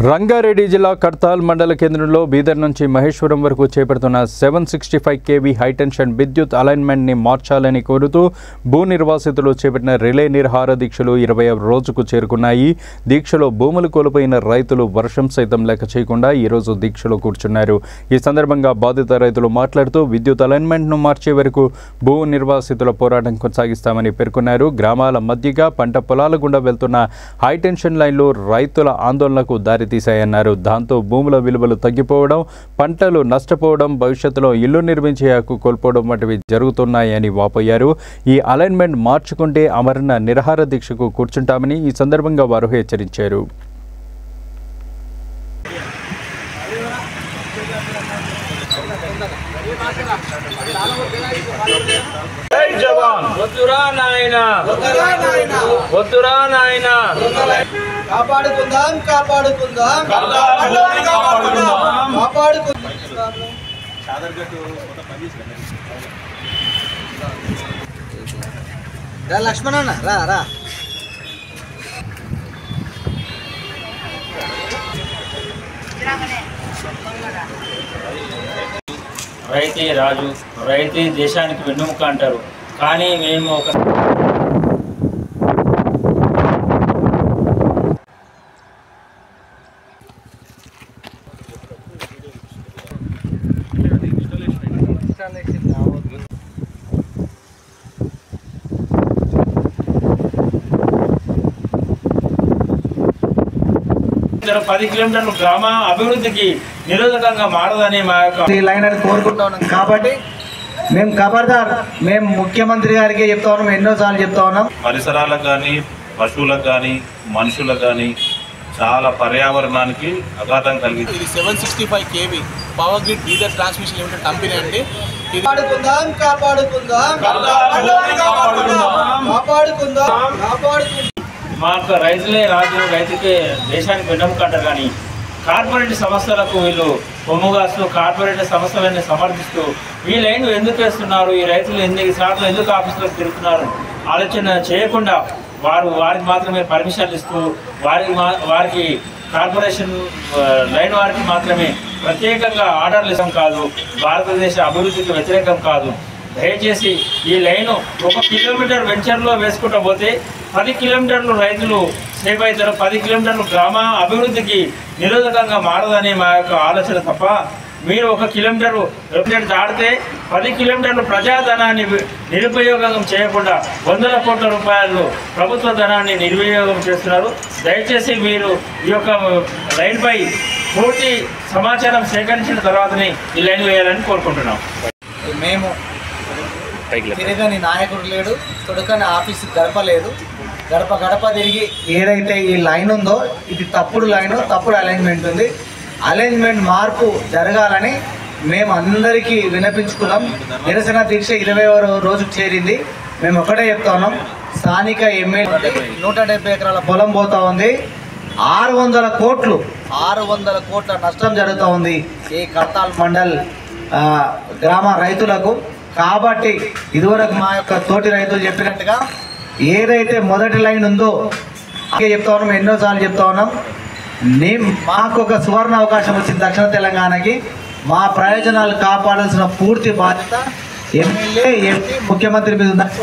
రంగారెడ్డి జిల్లా కర్తాల్ మండల కేంద్రంలో బీదర్ నుంచి మహేశ్వరం వరకు చేపడుతున్న 765 kV హైటెన్షన్ విద్యుత్ అలైన్మెంట్ని మార్చాలని కోరుతూ భూ నిర్వాసితులు చేపట్టిన రిలే నిరాహార దీక్షలు 20వ రోజుకు చేరుకున్నాయి. దీక్షలో భూములు కోల్పోయిన రైతులు వర్షం సైతం లెక్క చేయకుండా ఈరోజు దీక్షలో కూర్చున్నారు. ఈ సందర్భంగా బాధిత రైతులు మాట్లాడుతూ విద్యుత్ అలైన్మెంట్ను మార్చే వరకు భూ నిర్వాసితుల పోరాటం కొనసాగిస్తామని పేర్కొన్నారు. గ్రామాల మధ్యగా పంట పొలాల గుండా వెళ్తున్న హైటెన్షన్ లైన్లు రైతుల ఆందోళనకు దారి తీశాయన్నారు. దాంతో భూముల విలువలు తగ్గిపోవడం, పంటలు నష్టపోవడం, భవిష్యత్తులో ఇల్లు నిర్మించే హక్కు కోల్పోవడం వంటివి జరుగుతున్నాయని వాపోయారు. ఈ అలైన్మెంట్ మార్చుకుంటే అమరణ నిరాహార దీక్షకు కూర్చుంటామని ఈ సందర్భంగా వారు హెచ్చరించారు. జై జవాన్ వద్దురా నాయనా వద్దురా నాయనా కాపాడుకుందాం కాపాడుకుందాం లక్ష్మణ రా రా రైతే రాజు, రైతే దేశానికి వెన్నుముక అంటారు. కానీ మేము ఒక 10 కిలోమీటర్లు గ్రామ అభివృద్ధికి నిరోధకంగా మారదని మా యొక్క లైన్ అని కోరుకుంటా ఉన్నాం. కాబట్టి మేము ఖబర్దార్, మేము ముఖ్యమంత్రి గారికి చెప్తా ఉన్నాం, ఎన్నోసార్లు చెప్తా ఉన్నాం. పరిసరాలకు కానీ, పశువులకు కానీ, మనుషులకు కానీ చాలా పర్యావరణానికి ఆఘాతం కలిగింది. ఇది 765 kV power grid Bidar transmission limited company అండి. కాపాడుకుందాం కాపాడుకుందాం కాపాడుకుందాం. మా యొక్క రైతులే రాజు, రైతుకే దేశానికి వెన్నెముక అంటారు. కానీ కార్పొరేట్ సంస్థలకు వీళ్ళు కొమ్ముగాస్తూ కార్పొరేట్ సంస్థలన్నీ సమర్థిస్తూ ఈ లైన్ ఎందుకు వేస్తున్నారు, ఈ రైతులు సార్లు ఎందుకు ఆఫీసులకు తిరుగుతున్నారు ఆలోచన చేయకుండా వారికి మాత్రమే పర్మిషన్లు ఇస్తూ వారికి కార్పొరేషన్ లైన్ వారికి మాత్రమే ప్రత్యేకంగా ఆర్డర్లు ఇవ్వడం కాదు, భారతదేశ అభివృద్ధికి వ్యతిరేకం కాదు. దయచేసి ఈ లైను 1 కిలోమీటర్ వెంచర్లో వేసుకుంటూ పోతే 10 కిలోమీటర్లు రైతులు సేవ్ అవుతారు, 10 కిలోమీటర్లు గ్రామ అభివృద్ధికి నిరోధకంగా మారదని మా యొక్క ఆలోచన తప్ప మీరు 1 కిలోమీటర్ దాటితే 10 కిలోమీటర్లు ప్రజాధనాన్ని నిరుపయోగం చేయకుండా వందల కోట్ల రూపాయలు ప్రభుత్వ ధనాన్ని నిర్వినియోగం చేస్తున్నారు. దయచేసి మీరు ఈ యొక్క లైన్పై పూర్తి సమాచారం సేకరించిన తర్వాతనే ఈ లైన్ వేయాలని కోరుకుంటున్నాం. మేము తిరగని నాయకుడు లేడు, తొడకని ఆఫీసు గడపలేదు, గడప గడప తిరిగి ఏదైతే ఈ లైన్ ఉందో ఇది తప్పుడు లైన్, తప్పుడు అలైన్మెంట్ ఉంది. అలైన్మెంట్ మార్పు జరగాలని మేము అందరికీ విన్నపించుకున్నాం. నిరసన దీక్ష 20వ రోజుకు చేరింది. మేము ఒకటే చెప్తా ఉన్నాం, స్థానిక ఎమ్మెల్యే 170 ఎకరాల పొలం పోతా ఉంది, 600 కోట్ల నష్టం జరుగుతూ ఉంది ఈ కర్తాల్ మండల్ గ్రామ రైతులకు. కాబట్టి ఇదివరకు మా యొక్క తోటి రైతులు చెప్పినట్టుగా ఏదైతే మొదటి లైన్ ఉందో అదే చెప్తా ఉన్నాం, ఎన్నోసార్లు చెప్తా ఉన్నాం. మాకు ఒక సువర్ణ అవకాశం వచ్చింది దక్షిణ తెలంగాణకి. మా ప్రయోజనాలు కాపాడాల్సిన పూర్తి బాధ్యత ఎమ్మెల్యే, ఎంపీ, ముఖ్యమంత్రి మీద ఉందని